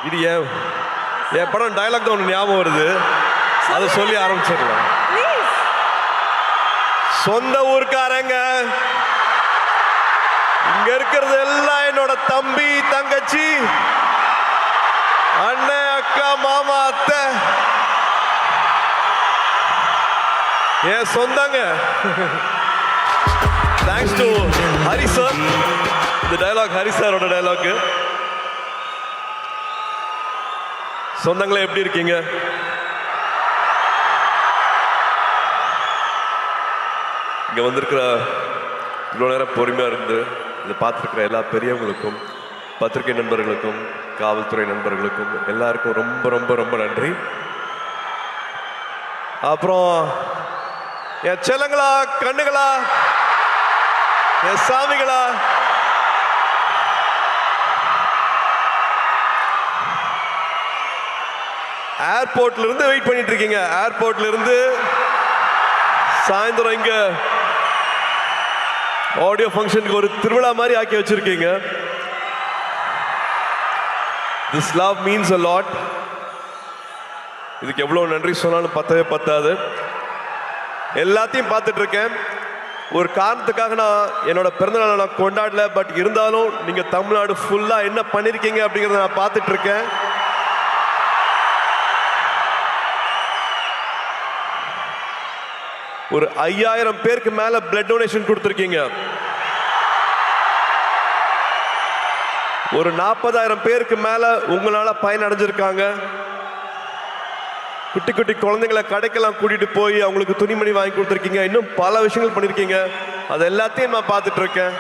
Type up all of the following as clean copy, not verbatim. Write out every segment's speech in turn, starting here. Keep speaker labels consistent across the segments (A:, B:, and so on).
A: இது என் படம் டயலாக் தான் ஒன்று ஞாபகம் வருது, அதை சொல்லி ஆரம்பிச்சிடலாம். சொந்த ஊர்க்காரங்க இங்க இருக்கிறது எல்லாம் என்னோட தம்பி தங்கச்சி அண்ணன் அக்கா மாமா அத்தை என் சொந்தங்க. Thanks to Hari sir. இந்த டயலாக் ஹரி சாரோட டயலாக். சொந்தங்களே எப்படி இருக்கீங்க? இங்க வந்திருக்கிற இவ்வளோ நேரம் பொறுமையா இருந்து இதை பார்த்துருக்கிற எல்லா பெரியவங்களுக்கும், பத்திரிகை நண்பர்களுக்கும், காவல்துறை நண்பர்களுக்கும் எல்லாருக்கும் ரொம்ப ரொம்ப ரொம்ப நன்றி. அப்புறம் என் செல்லங்களா, கண்ணுகளா, என் சாமிகளா, ஏர்போர்ட்ல இருந்து வெயிட் பண்ணிட்டு இருக்கீங்க. ஏர்போர்ட்ல இருந்து சாயந்தரம் இங்க ஆடியோ ஃபங்க்ஷனுக்கு ஒரு திருவிழா மாதிரி ஆக்கி வச்சிருக்கீங்க. This love means a lot. இதுக்கு எவ்வளவு நன்றி சொன்னாலும் பத்தவே பத்தாது. எல்லாத்தையும் பார்த்துட்டு இருக்கேன். ஒரு காரணத்துக்காக நான் என்னோட பிறந்தநாளை நான் கொண்டாடல, பட் இருந்தாலும் நீங்க தமிழ்நாடு ஃபுல்லா என்ன பண்ணிருக்கீங்க அப்படிங்கறத நான் பார்த்துட்டு இருக்கேன். ஒரு 5000 பேருக்கு மேல பிளட் டொனேஷன் கொடுத்திருக்கீங்க. ஒரு 40,000 பேருக்கு மேல உங்களால பயன் அடைஞ்சிருக்காங்க. குட்டி குட்டி குழந்தைங்களை கடைக்கெல்லாம் கூட்டிட்டு போய் அவங்களுக்கு துணிமணி வாங்கி கொடுத்துருக்கீங்க. இன்னும் பல விஷயங்கள் பண்ணிருக்கீங்க. அது எல்லாத்தையும் நான் பார்த்துட்டு இருக்கேன்.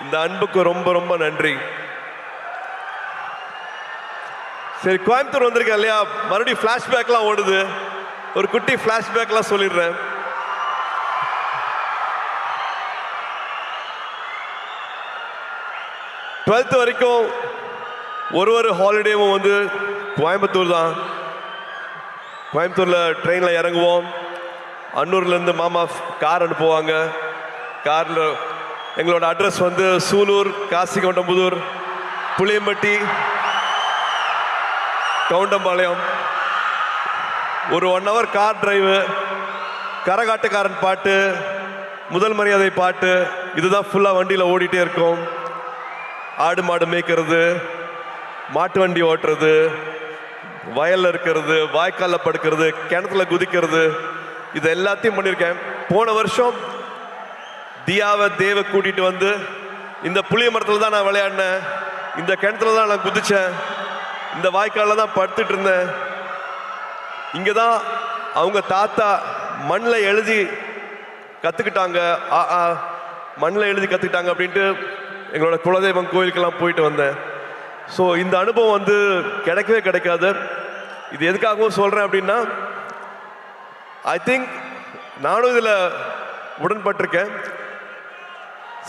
A: இந்த அன்புக்கு ரொம்ப ரொம்ப நன்றி. சரி, கோயம்புத்தூர் வந்திருக்கேன் இல்லையா, மறுபடியும் பிளாஷ்பேக்லாம் ஓடுது. ஒரு குட்டி பிளாஷ்பேக்லாம் சொல்லிடுறேன். டுவெல்த் வரைக்கும் ஒரு ஹாலிடேவும் வந்து கோயம்புத்தூர் தான். கோயம்புத்தூர்ல ட்ரெயின்ல இறங்குவோம். அன்னூர்ல இருந்து மாமா கார் அனுப்புவாங்க. கார்ல எங்களோட அட்ரஸ் வந்து சூலூர், காசிகவுண்டம்புதூர், புளியம்பட்டி, கவுண்டம்பாளையம். ஒரு 1 hour கார் டிரைவு, கரகாட்டுக்காரன் பாட்டு, முதல் மரியாதை பாட்டு, இதுதான் ஃபுல்லா வண்டியில ஓடிட்டே இருக்கும். ஆடு மாடு மேய்க்கிறது, மாட்டு வண்டி ஓட்டுறது, வயல்ல இருக்கிறது, வாய்க்கால்ல படுக்கிறது, கிணத்துல குதிக்கிறது, இது எல்லாத்தையும் பண்ணியிருக்கேன். போன வருஷம் தியாவை தேவை கூட்டிட்டு வந்து இந்த புளிய மரத்துல தான் நான் விளையாடினேன், இந்த கிணத்துல தான் நான் குதிச்சேன், இந்த வாய்க்கால்ல தான் படுத்துட்டு இருந்தேன். இங்கதான் அவங்க தாத்தா மண்ணில் எழுதி கத்துக்கிட்டாங்க, மண்ணில் எழுதி கத்துக்கிட்டாங்க அப்படின்ட்டு எங்களோட குலதெய்வம் கோயிலுக்கெல்லாம் போயிட்டு வந்தேன். ஸோ இந்த அனுபவம் வந்து கிடைக்கவே கிடைக்காது. இது எதுக்காகவும் சொல்றேன் அப்படின்னா, ஐ திங்க் நானும் இதில் உடன்பட்டிருக்கேன்.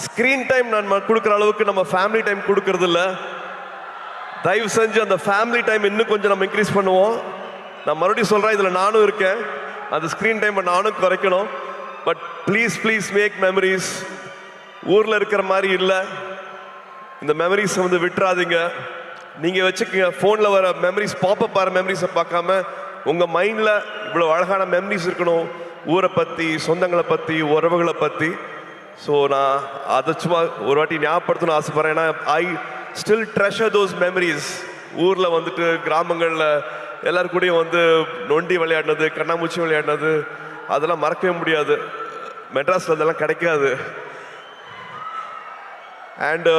A: ஸ்கிரீன் டைம் நான் கொடுக்குற அளவுக்கு நம்ம ஃபேமிலி டைம் கொடுக்கறது இல்லை. தயவு செஞ்சு அந்த ஃபேமிலி டைம் இன்னும் கொஞ்சம் நம்ம இன்க்ரீஸ் பண்ணுவோம். நான் மறுபடியும் சொல்றேன், இதில் நானும் இருக்கேன். அந்த ஸ்கிரீன் டைமை நானும் குறைக்கணும். But please please make memories. ஊரில் இருக்கிற மாதிரி இல்லை, இந்த மெமரிஸ் வந்து விட்டுறாதீங்க. நீங்கள் வச்சுக்கோங்க. ஃபோனில் வர மெமரிஸ், பாப்பப் வர மெமரிஸை பார்க்காம உங்கள் மைண்டில் இவ்வளோ அழகான மெமரிஸ் இருக்கணும், ஊரை பற்றி, சொந்தங்களை பற்றி, உறவுகளை பற்றி. ஸோ நான் அதை சும்மா ஒரு வாட்டி ஞாபகப்படுத்தணும்னு ஆசைப்பட்றேன். ஏன்னா I still treasure those memories. ஊரில் வந்துட்டு கிராமங்களில் எல்லாரும் கூடயும் வந்து நொண்டி விளையாடினது, கண்ணாமூச்சி விளையாடினது, அதெல்லாம் மறக்கவே முடியாது. மெட்ராஸில் அதெல்லாம் கிடைக்காது. அண்ட்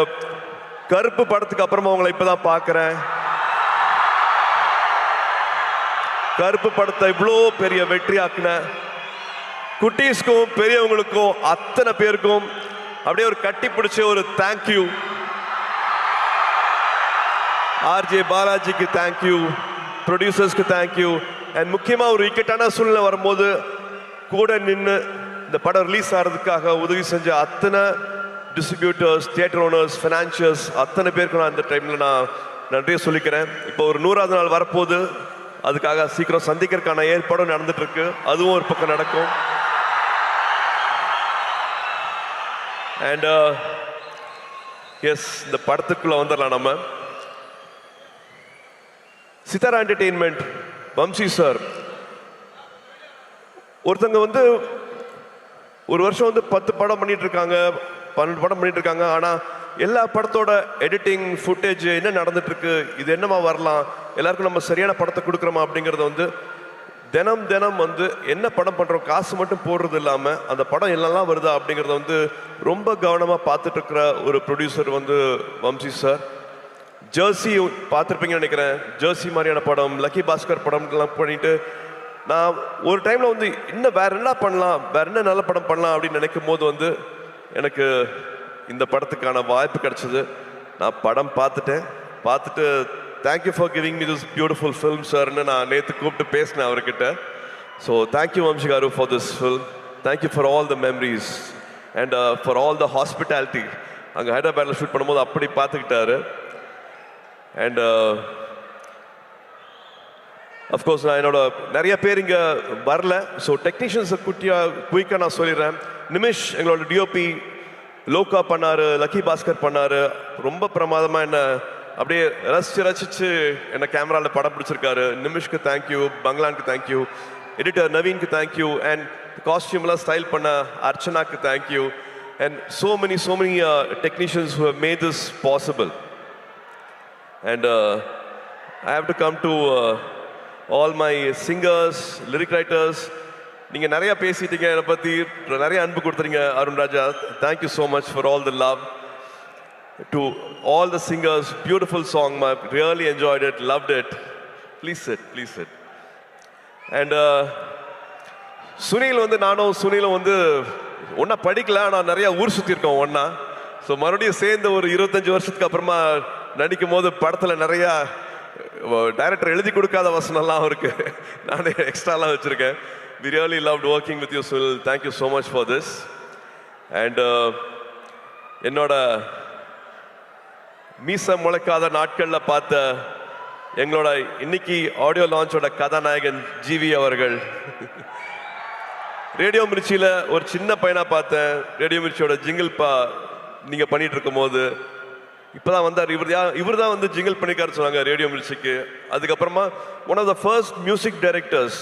A: கருப்பு படத்துக்கு அப்புறமா உங்களை இப்பதான் பார்க்குறேன். கருப்பு படத்தை இவ்வளோ பெரிய வெற்றி ஆக்குன குட்டீஸ்க்கும் பெரியவங்களுக்கும் அத்தனை பேருக்கும் அப்படியே ஒரு கட்டி பிடிச்ச ஒரு தேங்க்யூ. ஆர்ஜே பாலாஜிக்கு தேங்க்யூ, ப்ரொடியூசர்ஸ்க்கு தேங்க்யூ. அண்ட் முக்கியமாக ஒரு இக்கட்டான சூழ்நிலை வரும்போது கூட நின்று இந்த படம் ரிலீஸ் ஆகிறதுக்காக உதவி செஞ்ச அத்தனை டிஸ்ட்ரிபியூட்டர்ஸ், தியேட்டர் ஓனர்ஸ், ஃபைனான்சியர்ஸ், அத்தனை பேருக்கு நான் இந்த டைமில் நான் நன்றியை சொல்லிக்கிறேன். இப்போ ஒரு 100வது நாள் வரப்போகுது. அதுக்காக சீக்கிரம் சந்திக்கிறதுக்கான ஏற்பாடும் நடந்துட்டு இருக்கு. அதுவும் ஒரு பக்கம் நடக்கும். அண்ட் எஸ், இந்த படத்துக்குள்ள வந்துடலாம். நம்ம சித்தாரா என்டர்டெயின்மெண்ட், வம்சி சார். ஒருத்தங்க வந்து ஒரு வருஷம் வந்து 10 படம் பண்ணிட்டு இருக்காங்க, 12 படம் பண்ணிட்டு இருக்காங்க. ஆனால் எல்லா படத்தோட எடிட்டிங் ஃபுட்டேஜ் என்ன நடந்துட்டு இருக்கு, இது என்னமா வரலாம், எல்லாருக்கும் நம்ம சரியான படத்தை கொடுக்குறோமா அப்படிங்கிறத வந்து தினம் தினம் வந்து என்ன படம் பண்ணுறோம், காசு மட்டும் போடுறது இல்லாமல் அந்த படம் என்னெல்லாம் வருதா அப்படிங்கிறத வந்து ரொம்ப கவனமாக பார்த்துட்டு இருக்கிற ஒரு ப்ரொடியூசர் வந்து வம்சி சார். ஜெர்சி பார்த்துருப்பீங்கன்னு நினைக்கிறேன். ஜெர்சி மாதிரியான படம், லக்கி பாஸ்கர் படம்லாம் பண்ணிட்டு நான் ஒரு டைமில் வந்து இன்னும் வேற என்ன பண்ணலாம், வேற என்ன நல்ல படம் பண்ணலாம் அப்படின்னு நினைக்கும் போது வந்து எனக்கு இந்த படத்துக்கான வாய்ப்பு கிடைச்சது. நான் படம் பார்த்துட்டு thank you for giving me this beautiful film சார்னு நான் நேற்று கூப்பிட்டு பேசினேன் அவர்கிட்ட. So thank you Vamsi garu for this film. Thank you for all the memories and for all the hospitality. அங்கே ஹைதராபாத்தில் ஷூட் பண்ணும்போது அப்படி பார்த்துக்கிட்டாரு. அண்ட் அஃப்கோர்ஸ் நான் என்னோட நிறைய பேர் இங்கே வரல. ஸோ டெக்னீஷியன்ஸை குயிக்காக நான் சொல்லிடுறேன். நிமிஷ் எங்களோட டிஓபி, லோகா பண்ணார், லக்கி பாஸ்கர் பண்ணார். ரொம்ப பிரமாதமாக என்ன அப்படியே ரசிச்சு என்ன கேமராவில் படம் பிடிச்சிருக்காரு. நிமிஷ்க்கு தேங்க்யூ, பங்களானுக்கு தேங்க்யூ, எடிட்டர் நவீனுக்கு தேங்க்யூ, அண்ட் காஸ்டியூம்லாம் ஸ்டைல் பண்ண அர்ச்சனாக்கு thank you, and so many technicians who have made this possible. And I have to come to all my singers, lyric writers. நீங்க நிறைய பேசிட்டீங்க, என்னை பத்தி நிறைய அன்பு கொடுத்துறீங்க. அருண் ராஜா, thank you so much for all the love. To all the singers, beautiful song, I really enjoyed it, loved it. Please sit. And Sunil வந்து நானும் சுனிலும் வந்து ஒன்றா படிக்கல, ஆனால் நிறையா ஊர் சுற்றிருக்கோம் ஒன்றா. ஸோ மறுபடியும் சேர்ந்து ஒரு 25 வருஷத்துக்கு அப்புறமா நடிக்கும் போது படத்தில் நிறையா டைரக்டர் எழுதி கொடுக்காத வசனம்லாம் இருக்கு, நானே எக்ஸ்ட்ராலாம் வச்சுருக்கேன். We really loved working with you, Sunil. Thank you so much for this. And என்னோட மீச முளைக்காத நாட்களில் பார்த்த எங்களோட இன்னைக்கு ஆடியோ லான்ச்சோட கதாநாயகன் ஜிவி அவர்கள். ரேடியோ மிர்ச்சியில் ஒரு சின்ன பையனாக பார்த்தேன். ரேடியோ மிர்ச்சியோட ஜிங்கிள் நீங்கள் பண்ணிட்டு இருக்கும் போது இப்போதான் வந்தார். இவர் தான் வந்து ஜிங்கிள் பண்ணிக்காரு சொன்னாங்க ரேடியோ மிர்ச்சிக்கு. அதுக்கப்புறமா one of the first music directors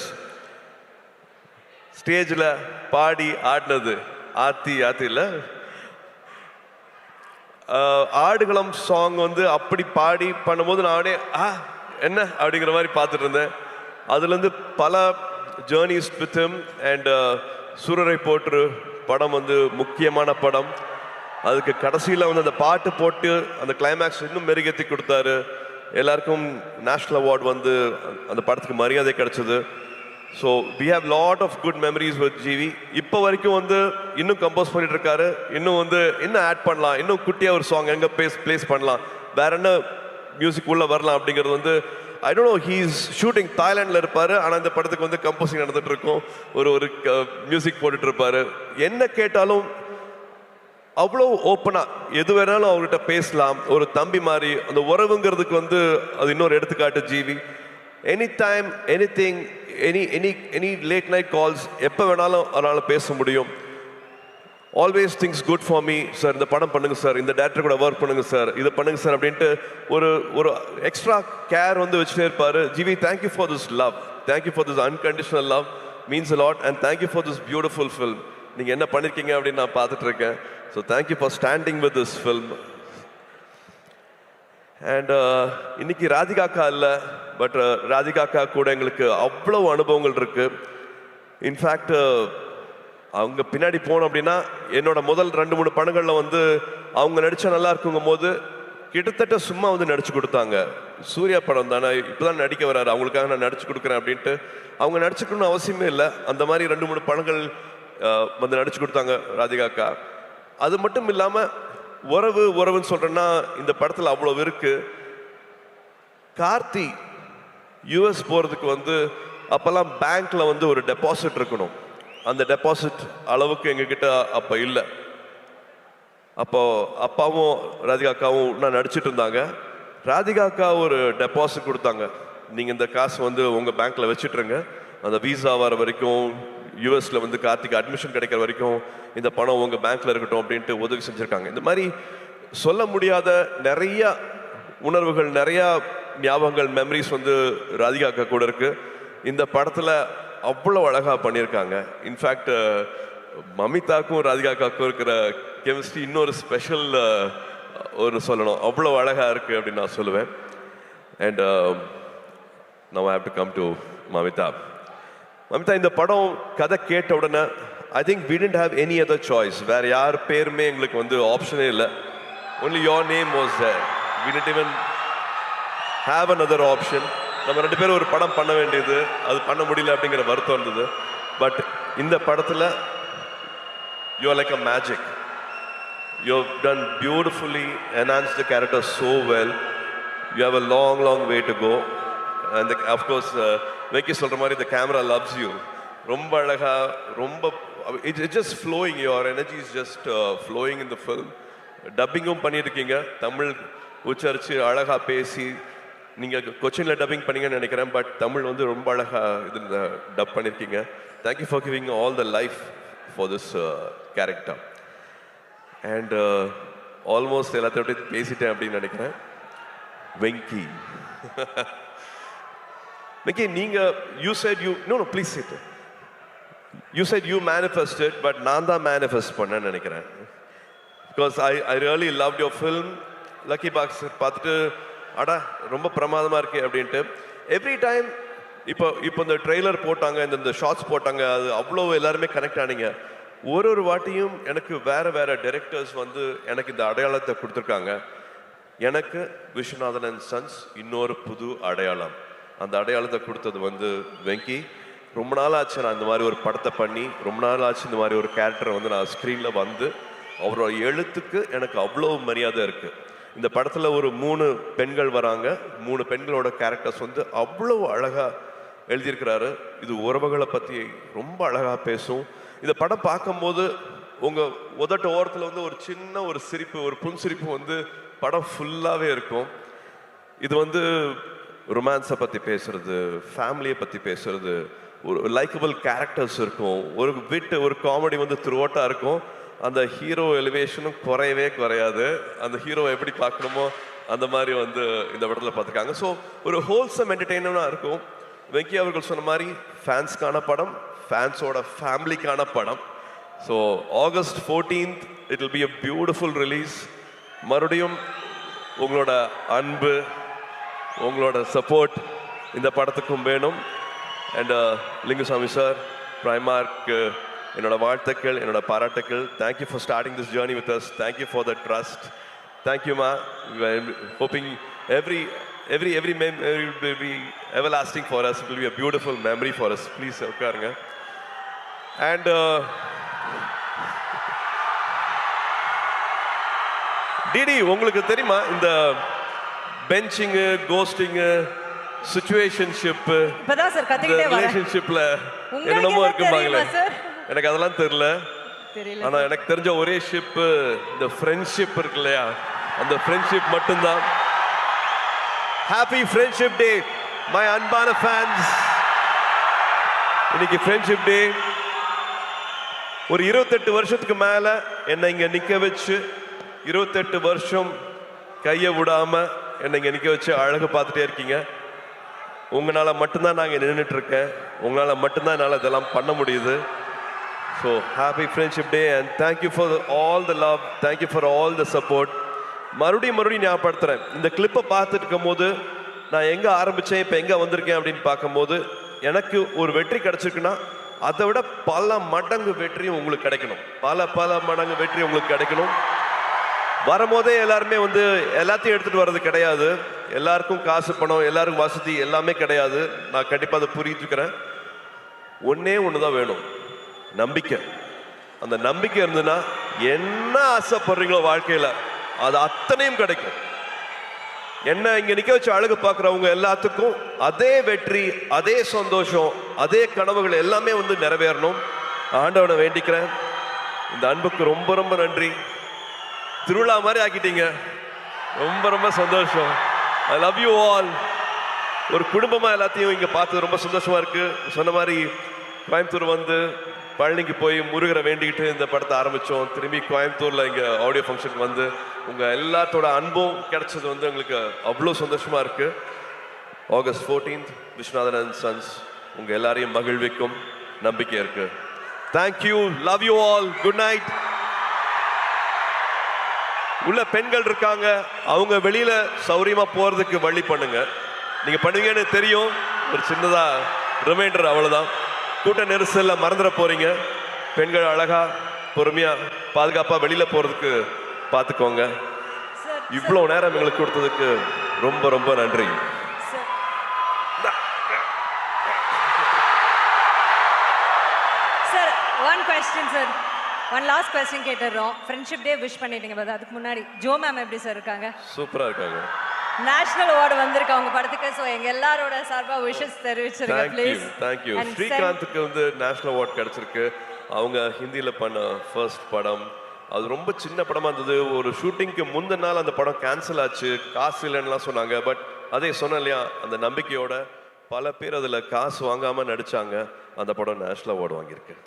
A: ஸ்டேஜில் பாடி ஆடினது ஆத்தியில் ஆடுகளம் சாங் வந்து அப்படி பாடி பண்ணும்போது நானே என்ன அப்படிங்கிற மாதிரி பார்த்துட்டு இருந்தேன். அதுலேருந்து பல ஜேர்னிஸ் வித் ஹிம். அண்ட் சூரரை போற்று படம் வந்து முக்கியமான படம். அதுக்கு கடைசியில் வந்து அந்த பாட்டு போட்டு அந்த கிளைமேக்ஸ் இன்னும் மெருகேற்றி கொடுத்தாரு. எல்லாருக்கும் நேஷ்னல் அவார்டு வந்து அந்த படத்துக்கு மரியாதை கிடைச்சது. So we have lot of good memories with GV. இப்போ வரைக்கும் வந்து இன்னும் கம்போஸ் பண்ணிட்டு இருக்காரு. இன்னும் ஆட் பண்ணலாம், இன்னும் குட்டியாக ஒரு சாங் எங்கே பிளேஸ் பண்ணலாம், வேற என்ன மியூசிக் உள்ள வரலாம் அப்படிங்கிறது வந்து I don't know. He's shooting தாய்லாண்டில் இருப்பார், ஆனால் இந்த படத்துக்கு வந்து கம்போசிங் நடந்துட்டு இருக்கும். ஒரு மியூசிக் போட்டுட்டு இருப்பாரு. என்ன கேட்டாலும் அவ்வளோ ஓப்பனாக எது வேணாலும் அவர்கிட்ட பேசலாம். ஒரு தம்பி மாதிரி அந்த உறவுங்கிறதுக்கு வந்து அது இன்னொரு எடுத்துக்காட்டு GV. Any time anything, any late night calls எப்போ வேணாலும் அதனால் பேச முடியும். Always things good for me sir, இந்த படம் பண்ணுங்க சார், இந்த டேரக்டர் கூட ஒர்க் பண்ணுங்க சார், இதை பண்ணுங்க சார் அப்படின்ட்டு ஒரு எக்ஸ்ட்ரா கேர் வந்து வச்சுட்டே இருப்பார். GV, thank you for this love, thank you for this unconditional love, means a lot. And thank you for this beautiful film. நீங்கள் என்ன பண்ணியிருக்கீங்க அப்படின்னு நான் பார்த்துட்டு இருக்கேன். So thank you for standing with this film. And இன்னைக்கு ராதிகாக்கா இல்லை, பட் ராதிகாக்கா கூட எங்களுக்கு அவ்வளோ அனுபவங்கள் இருக்கு. இன்ஃபேக்ட் அவங்க பின்னாடி போனோம் அப்படின்னா என்னோட முதல் 2-3 படங்களில் வந்து அவங்க நடித்தா நல்லா இருக்குங்கும் போது கிட்டத்தட்ட சும்மா வந்து நடிச்சு கொடுத்தாங்க. சூர்யா படம் தானே, இப்போதான் நடிக்க வராரு, அவங்களுக்காக நான் நடிச்சு கொடுக்குறேன் அப்படின்ட்டு. அவங்க நடிச்சுக்கணும்னு அவசியமே இல்லை. அந்த மாதிரி 2-3 படங்கள் வந்து நடிச்சு கொடுத்தாங்க ராதிகாக்கா. அது மட்டும் இல்லாமல் உறவுன்னு சொல்கிறேன்னா இந்த படத்தில் அவ்வளோ இருக்கு. கார்த்தி யூஎஸ் போகிறதுக்கு வந்து அப்போல்லாம் பேங்க்கில் வந்து ஒரு டெபாசிட் இருக்கணும். அந்த டெபாசிட் அளவுக்கு எங்ககிட்ட அப்போ இல்லை. அப்போ அப்பாவும் ராதிகாக்காவும் நான் நடிச்சிட்டு இருந்தாங்க. ராதிகாக்கா ஒரு டெபாசிட் கொடுத்தாங்க. நீங்கள் இந்த காசு வந்து உங்கள் பேங்க்கில் வச்சுட்ருங்க, அந்த வீசா வர வரைக்கும், யூஎஸில் வந்து கார்த்திக் அட்மிஷன் கிடைக்கிற வரைக்கும் இந்த பணம் உங்கள் பேங்க்கில் இருக்கட்டும் அப்படின்ட்டு உதவி செஞ்சுருக்காங்க. இந்த மாதிரி சொல்ல முடியாத நிறையா உணர்வுகள், நிறையா ஞாபகங்கள் மெமரிஸ் வந்து ராதிகா அக்கா கூட இருக்கு. இந்த படத்தில் அவ்வளோ அழகாக பண்ணியிருக்காங்க. இன்ஃபேக்ட் மமிதாக்கும் ராதிகா அக்காவுக்கும் இருக்கிற கெமிஸ்ட்ரி இன்னொரு ஸ்பெஷல் ஒரு சொல்லணும், அவ்வளோ அழகாக இருக்குது அப்படின்னு நான் சொல்லுவேன். And now I have to come to Mamita. Mamita, இந்த படம் கதை கேட்ட உடனே I think we didn't have any other choice. வேற யார் பேருமே எங்களுக்கு வந்து ஆப்ஷனே இல்லை. Only your name was there. We didn't even have another option. நம்ம ரெண்டு பேரும் ஒரு படம் பண்ண வேண்டியது, அது பண்ண முடியல அப்படிங்கிற வருத்தம் இருந்தது. பட் இந்த படத்தில் you are like a magic. You have done beautifully, enhanced the character so well. You have a long way to go. And of course, Venki சொல்ற மாதிரி the camera loves you. ரொம்ப அழகா, ரொம்ப it's just flowing. Your energy is just flowing in the film. டப்பிங்கும் பண்ணியிருக்கீங்க, தமிழ் உச்சரித்து அழகா பேசி. நீங்கள் கொச்சினில் டப்பிங் பண்ணீங்கன்னு நினைக்கிறேன், பட் தமிழ் வந்து ரொம்ப அழகா இதில் டப் பண்ணியிருக்கீங்க. Thank you for giving all the life for this character. And almost எல்லாத்தையும் அப்படியே பேசிட்டேன் அப்படின்னு நினைக்கிறேன். Venky, Venki, you said no, please sit. You said you manifested, but நான் தான் manifest பண்ணேன்னு நினைக்கிறேன். Because I really loved your film. Lucky Box பார்த்துட்டு அடா ரொம்ப பிரமாதமாக இருக்கே அப்படின்ட்டு. எவ்ரி டைம் இப்போ இந்த ட்ரெய்லர் போட்டாங்க, இந்த ஷார்ட்ஸ் போட்டாங்க, அது அவ்வளோ எல்லாருமே கனெக்ட் ஆனீங்க. ஒரு வாட்டியும் எனக்கு வேறு டைரக்டர்ஸ் வந்து எனக்கு இந்த அடையாளத்தை கொடுத்துருக்காங்க. எனக்கு விஸ்வநாதன் அண்ட் சன்ஸ் இன்னொரு புது அடையாளம். அந்த அடையாளத்தை கொடுத்தது வந்து வெங்கி. ரொம்ப நாள் ஆச்சு நான் இந்த மாதிரி ஒரு படத்தை பண்ணி, ரொம்ப நாள் ஆச்சு இந்த மாதிரி ஒரு கேரக்டரை வந்து நான் ஸ்க்ரீனில் வந்து. அவரோட எழுத்துக்கு எனக்கு அவ்வளோ மரியாதை இருக்குது. இந்த படத்தில் ஒரு 3 பெண்கள் வராங்க. 3 பெண்களோட கேரக்டர்ஸ் வந்து அவ்வளோ அழகாக எழுதியிருக்கிறாரு. இது உறவுகளை பற்றி ரொம்ப அழகாக பேசும். இந்த படம் பார்க்கும்போது உங்கள் உதட்ட ஓரத்தில் வந்து ஒரு சின்ன ஒரு சிரிப்பு, ஒரு புன்சிரிப்பு வந்து படம் ஃபுல்லாகவே இருக்கும். இது வந்து ரொமான்ஸை பற்றி பேசுறது, ஃபேமிலியை பற்றி பேசுறது, ஒரு லைக்கபிள் கேரக்டர்ஸ் இருக்கும், ஒரு காமெடி வந்து த்ரூஅவுட்டாக இருக்கும். அந்த ஹீரோ எலிவேஷனும் குறையவே குறையாது. அந்த ஹீரோவை எப்படி பார்க்கணுமோ அந்த மாதிரி வந்து இந்த படத்தில் பார்த்துருக்காங்க. ஸோ ஒரு ஹோல்சம் என்டர்டெயினாக இருக்கும். வெங்கி அவர்கள் சொன்ன மாதிரி ஃபேன்ஸ்க்கான படம், ஃபேன்ஸோட ஃபேமிலிக்கான படம். So August 14th it will be a beautiful release. மறுபடியும் உங்களோட அன்பு, உங்களோட சப்போர்ட் இந்த படத்துக்கும் வேணும். அண்ட் லிங்குசாமி சார், பிரைமார்க் என்னோட வாழ்த்துக்கள், என்னோட பாராட்டுக்கள். Thank you for starting this journey with us. Thank you for the trust. தேங்க்யூமா. Hoping every memory will be everlasting for us. It will be a beautiful memory for us. Please உட்காருங்க. And DD, உங்களுக்கு தெரியுமா இந்த பெஞ்சிங்கு, கோஸ்டிங்கு, situationship, ரிலேஷன்ஷிப்ல என்னென்னமோ இருக்குமாங்களே, எனக்கு அதெல்லாம் தெரியல. ஆனா எனக்கு தெரிஞ்ச ஒரே ஷிப்பு இந்த ஃப்ரெண்ட்ஷிப் இருக்கு இல்லையா, அந்த ஃப்ரெண்ட்ஷிப் மட்டும்தான். ஹாப்பி ஃப்ரெண்ட்ஷிப் டே மை அன்பான ஃபேன்ஸ். இன்னைக்கு ஃப்ரெண்ட்ஷிப் டே. ஒரு 28 வருஷத்துக்கு மேல என்னை இங்க நிக்க வச்சு, 28 வருஷம் கையை விடாம என்னை இங்க நிக்க வச்சு அழகு பார்த்துட்டே இருக்கீங்க. உங்களால மட்டும்தான் நான் இங்க நின்றுட்டு இருக்கேன். உங்களால மட்டும்தான் என்னால் இதெல்லாம் பண்ண முடியுது. So happy friendship day and thank you for all the love, thank you for all the support. மறுபடியும் ஞாபகப்படுத்துறேன், இந்த கிளிப்பை பார்த்துட்டு இருக்கும் போது நான் எங்கே ஆரம்பித்தேன், இப்போ எங்கே வந்திருக்கேன் அப்படின்னு பார்க்கும்போது எனக்கு ஒரு வெற்றி கிடைச்சிருக்குன்னா அதை விட பல மடங்கு வெற்றியும் உங்களுக்கு கிடைக்கணும். பல மடங்கு வெற்றி உங்களுக்கு கிடைக்கணும். வரும்போதே எல்லாருமே வந்து எல்லாத்தையும் எடுத்துகிட்டு வர்றது கிடையாது. எல்லாருக்கும் காசு, பணம், எல்லாருக்கும் வசதி எல்லாமே கிடையாது. நான் கண்டிப்பாக அதை புரிஞ்சுக்கிறேன். ஒன்றே ஒன்று தான் வேணும், நம்பிக்கை. அந்த நம்பிக்கை இருந்ததுன்னா என்ன ஆசைப்படுறீங்களோ வாழ்க்கையில் அது அத்தனையும் கிடைக்கும். என்ன இங்கே நிற்க வச்சு அழகு பார்க்குறவங்க எல்லாத்துக்கும் அதே வெற்றி, அதே சந்தோஷம், அதே கனவுகள் எல்லாமே வந்து நிறைவேறணும். ஆண்டவனை வேண்டிக்கிறேன். இந்த அன்புக்கு ரொம்ப ரொம்ப நன்றி. திருவிழா மாதிரி ஆக்கிட்டீங்க. ரொம்ப சந்தோஷம். I love you all. ஒரு குடும்பமாக எல்லாத்தையும் இங்கே பார்த்து ரொம்ப சந்தோஷமா இருக்கு. சொன்ன மாதிரி கோயம்புத்தூர் வந்து பழனிக்கு போய் முருகரை வேண்டிக்கிட்டு இந்த படத்தை ஆரம்பித்தோம். திரும்பி கோயம்புத்தூரில் இங்கே ஆடியோ ஃபங்க்ஷனுக்கு வந்து உங்கள் எல்லாத்தோட அன்பும் கிடைச்சது வந்து எங்களுக்கு அவ்வளோ சந்தோஷமாக இருக்குது. August 14th Viswanathan and sons உங்கள் எல்லாரையும் மகிழ்விக்கும் நம்பிக்கை இருக்குது. Thank you, love you all, good night. உள்ள பெண்கள் இருக்காங்க, அவங்க வெளியில சௌரியமா போறதுக்கு வழி பண்ணுங்க. நீங்க பண்ணுவீங்கன்னு தெரியும். ஒரு சின்னதா ரிமைண்டர், அவ்வளவுதான். கூட்ட நெரிசல்ல மறந்துட போறீங்க. பெண்கள் அழகா பொறுமையா பாதுகாப்பா வெளியில போறதுக்கு பார்த்துக்கோங்க. இவ்வளவு நேரம் எங்களுக்கு கொடுத்ததுக்கு ரொம்ப ரொம்ப நன்றி.
B: Sir, one question sir. One last question கேட்டுறோம். ஃப்ரெண்ட்ஷிப் டே விஷ் பண்ணிட்டீங்க பாரு. அதுக்கு முன்னாடி ஜோ மேம் எப்படி சார் இருக்காங்க?
A: சூப்பரா இருக்காங்க.
B: நேஷனல் அவார்டு வந்திருக்கு அவங்க படத்துக்கு. சோ எங்க எல்லாரோட சார்பா விஷஸ் தெரிவிச்சிருங்க ப்ளீஸ்.
A: Thank you. ஸ்ரீகாந்துக்கு வந்து நேஷனல் அவார்ட் கிடைச்சிருக்கு. அவங்க ஹிந்தியில பண்ண ஃபர்ஸ்ட் படம். அது ரொம்ப சின்ன படமா இருந்தது. ஒரு ஷூட்டிங்க்கு முந்தின நாள் அந்த படம் கேன்சல் ஆச்சு, காசு இல்லைன்னுலாம் சொன்னாங்க. பட் அதே சொன்னேன் இல்லையா, அந்த நம்பிக்கையோட பல பேர் அதுல காசு வாங்காம நடிச்சாங்க. அந்த படம் நேஷனல் அவார்டு வாங்கியிருக்கு.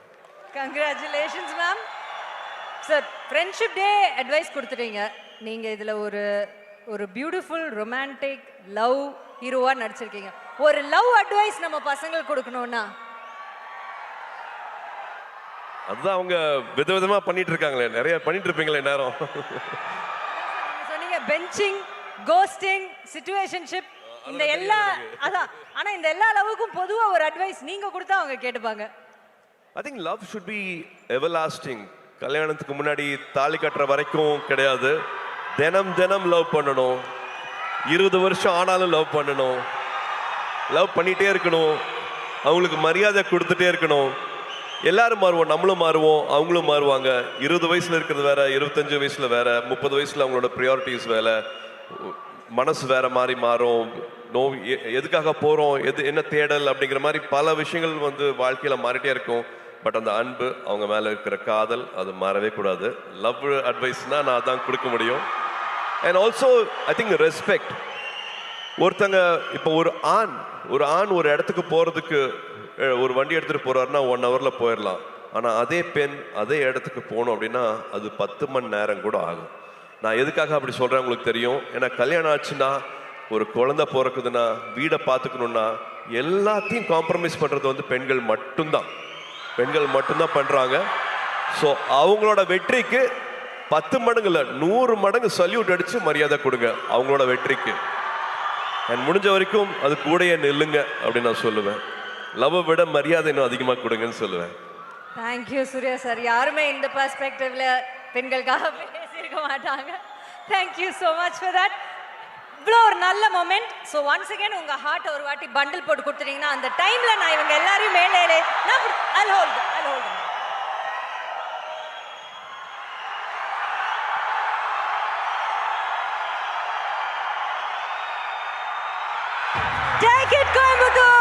B: Congratulations ma'am. Sir, friendship day advice கொடுத்துட்டீங்க. நீங்க இதுல ஒரு பியூட்டிஃபுல் ரொமான்டிக் லவ் ஹீரோவா நடிச்சிருக்கீங்க. ஒரு லவ் அட்வைஸ் நம்ம பசங்களுக்கு கொடுக்கணும்னா
A: அதுதான் அவங்க விதவிதமா பண்ணிட்டு இருக்காங்களே, நிறைய பண்ணிட்டு இருப்பீங்களே நேரம்.
B: சொன்னீங்க பெஞ்சிங், கோஸ்டிங், சிச்சுவேஷன்ஷிப், இந்த எல்லா அதான். ஆனா இந்த எல்லா லவ்வுக்கும் பொதுவா ஒரு அட்வைஸ் நீங்க கொடுத்தா அவங்க கேட்டுப்பாங்க.
A: I think love should be everlasting. கல்யாணத்துக்கு முன்னாடி தாலி கட்டுற வரைக்கும் கிடையாது. தினம் தினம் லவ் பண்ணணும். 20 வருஷம் ஆனாலும் லவ் பண்ணணும். லவ் பண்ணிட்டே இருக்கணும். அவங்களுக்கு மரியாதை கொடுத்துட்டே இருக்கணும். எல்லாரும் மாறுவோம், நம்மளும் மாறுவோம், அவங்களும் மாறுவாங்க. 20 வயசுல இருக்கிறது வேற, 25 வயசுல வேற, 30 வயசுல அவங்களோட ப்ரியாரிட்டிஸ் வேற, மனசு வேற மாதிரி மாறும். எதுக்காக போறோம், என்ன தேடல் அப்படிங்கிற மாதிரி பல விஷயங்கள் வந்து வாழ்க்கையில மாறிட்டே இருக்கும். பட் அந்த அன்பு, அவங்க மேல இருக்கிற காதல், அது மாறவே கூடாது. லவ் அட்வைஸ்னா நான் அதான் கொடுக்க முடியும். And also I think respect. ஒருத்தங்க இப்போ ஒரு ஆண் ஒரு இடத்துக்கு போறதுக்கு ஒரு வண்டி எடுத்துட்டு போறாருன்னா 1 hourல போயிடலாம். ஆனா அதே பெண் அதே இடத்துக்கு போகணும் அப்படின்னா அது 10 மணி நேரம் கூட ஆகும். நான் எதுக்காக அப்படி சொல்றேன் உங்களுக்கு தெரியும். ஏன்னா கல்யாணம் ஆச்சுன்னா, ஒரு குழந்தை பிறக்குதுன்னா, வீடை பார்த்துக்கணும்னா எல்லாத்தையும் காம்ப்ரமைஸ் பண்றது வந்து பெண்கள் மட்டும்தான் பண்றாங்க. ஸோ அவங்களோட வெற்றிக்கு 10 மடங்கு இல்லை, 100 மடங்கு சல்யூட் அடிச்சு மரியாதை கொடுங்க அவங்களோட வெற்றிக்கு. அண்ட் முடிஞ்ச வரைக்கும் அது கூடயே நில்லுங்க அப்படின்னு நான் சொல்லுவேன். லவ் விட மரியாதை இன்னும் அதிகமாக கொடுங்கன்னு சொல்லுவேன்.
B: Thank you Surya sir. யாருமே இந்த பெர்ஸ்பெக்டிவ்ல பெண்களுக்காக பேசியிருக்க மாட்டாங்க. Thank you so much for that. இவ்வளோ ஒரு நல்ல மொமெண்ட். ஸோ ஒன்ஸ் அகேன் உங்கள் ஹார்ட் ஒரு வாட்டி பண்டில் போட்டு கொடுத்துட்டீங்கன்னா அந்த டைமில் நான் இவங்க எல்லாரையும் மேலே நான் I'll hold them. Take it, Coimbatore!